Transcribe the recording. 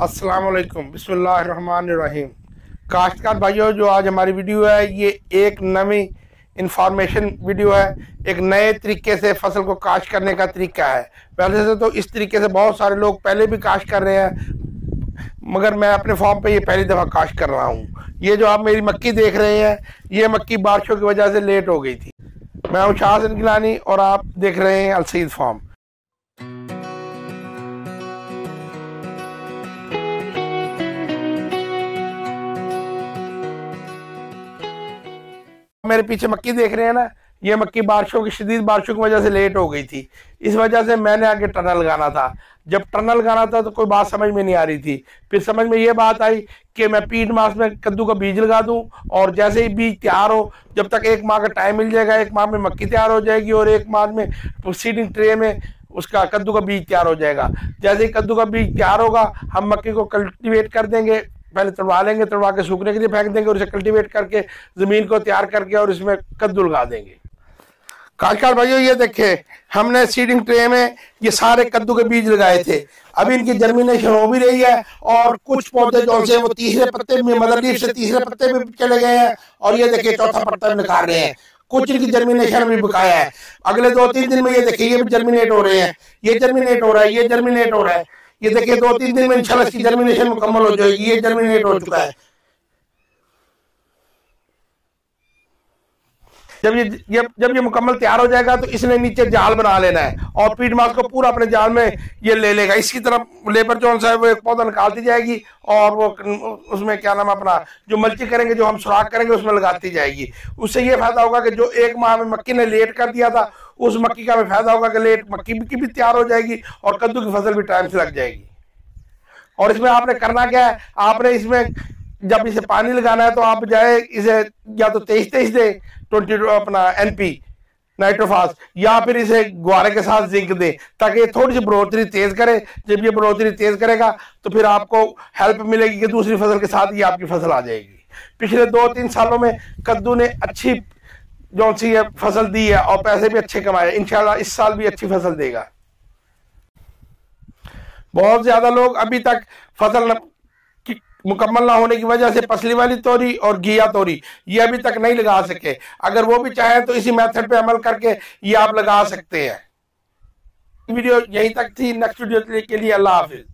अस्सलाम वालेकुम, बिस्मिल्लाहिर्रहमानिर्रहीम। काश्तकार भाइयों, जो आज हमारी वीडियो है ये एक नई इंफॉर्मेशन वीडियो है। एक नए तरीके से फसल को काश्त करने का तरीका है। पहले से तो इस तरीके से बहुत सारे लोग पहले भी काश्त कर रहे हैं, मगर मैं अपने फॉर्म पे ये पहली दफ़ा काश्त कर रहा हूँ। ये जो आप मेरी मक्की देख रहे हैं, ये मक्की बारिशों की वजह से लेट हो गई थी। मैं हूँ शाह हसन गिलानी और आप देख रहे हैं अलसीद फार्म। मेरे पीछे मक्की देख रहे हैं ना, ये मक्की बारिशों की शदीद बारिशों की वजह से लेट हो गई थी। इस वजह से मैंने आगे टनल लगाना था। जब टनल लगाना था तो कोई बात समझ में नहीं आ रही थी। फिर समझ में ये बात आई कि मैं पीट मास में कद्दू का बीज लगा दूं, और जैसे ही बीज तैयार हो, जब तक 1 माह का टाइम मिल जाएगा, 1 माह में मक्की तैयार हो जाएगी और 1 माह में सीडिंग ट्रे में उसका कद्दू का बीज तैयार हो जाएगा। जैसे ही कद्दू का बीज तैयार होगा, हम मक्की को कल्टीवेट कर देंगे। पहले तोड़वा लेंगे, तोड़वा के सूखने के लिए फेंक देंगे और इसे कल्टीवेट करके ज़मीन को तैयार करके और इसमें कद्दू लगा देंगे। काश्तकार भाइयों, ये देखिए, हमने सीडिंग ट्रे में ये सारे कद्दू के बीज लगाए थे। अभी इनकी जर्मिनेशन हो भी रही है और कुछ पौधे जो से वो तीसरे पत्ते में, मदर लीफ से तीसरे पत्ते में चले गए हैं, और ये देखिए चौथा पत्ता निकाल रहे हैं। कुछ इनकी जर्मिनेशन भी बकाया है। अगले 2-3 दिन में ये देखिए ये भी जर्मिनेट हो रहे हैं, ये जर्मिनेट हो रहा है, ये जर्मिनेट हो रहा है। ये देखिए 2-3 दिन में इंशाल्लाह इसकी जर्मिनेशन मुकम्मल हो जाएगी। ये जर्मिनेट हो चुका है। जब ये मुकम्मल तैयार हो जाएगा तो इसने नीचे जाल बना लेना है और पीट मास को पूरा अपने जाल में ये ले लेगा। इसकी तरफ लेबर जो है वो एक पौधा निकालती जाएगी और वो उसमें क्या नाम अपना जो मल्ची करेंगे, जो हम सुराख करेंगे, उसमें लगाती जाएगी। उससे ये फायदा होगा कि जो 1 माह में मक्की ने लेट कर दिया था, उस मक्की का हमें फायदा होगा कि लेट मक्की की भी तैयार हो जाएगी और कद्दू की फसल भी टाइम से लग जाएगी। और इसमें आपने करना क्या है, आपने इसमें जब इसे पानी लगाना है तो आप जाए इसे या तो 23-23 दे 20 अपना NP नाइट्रोफास, या फिर इसे गुआरे के साथ जिंक दे, ताकि ये थोड़ी सी बढ़ोतरी तेज करे। जब ये बढ़ोतरी तेज करेगा तो फिर आपको हेल्प मिलेगी कि दूसरी फसल के साथ ही आपकी फसल आ जाएगी। पिछले 2-3 सालों में कद्दू ने अच्छी जो सी फसल दी है और पैसे भी अच्छे कमाए। इंशाल्लाह इस साल भी अच्छी फसल देगा। बहुत ज्यादा लोग अभी तक फसल मुकम्मल ना होने की वजह से पसली वाली तोरी और घिया तोरी ये अभी तक नहीं लगा सके। अगर वो भी चाहे तो इसी मेथड पे अमल करके ये आप लगा सकते हैं। वीडियो यहीं तक थी। नेक्स्ट वीडियो के लिए अल्लाह हाफिज।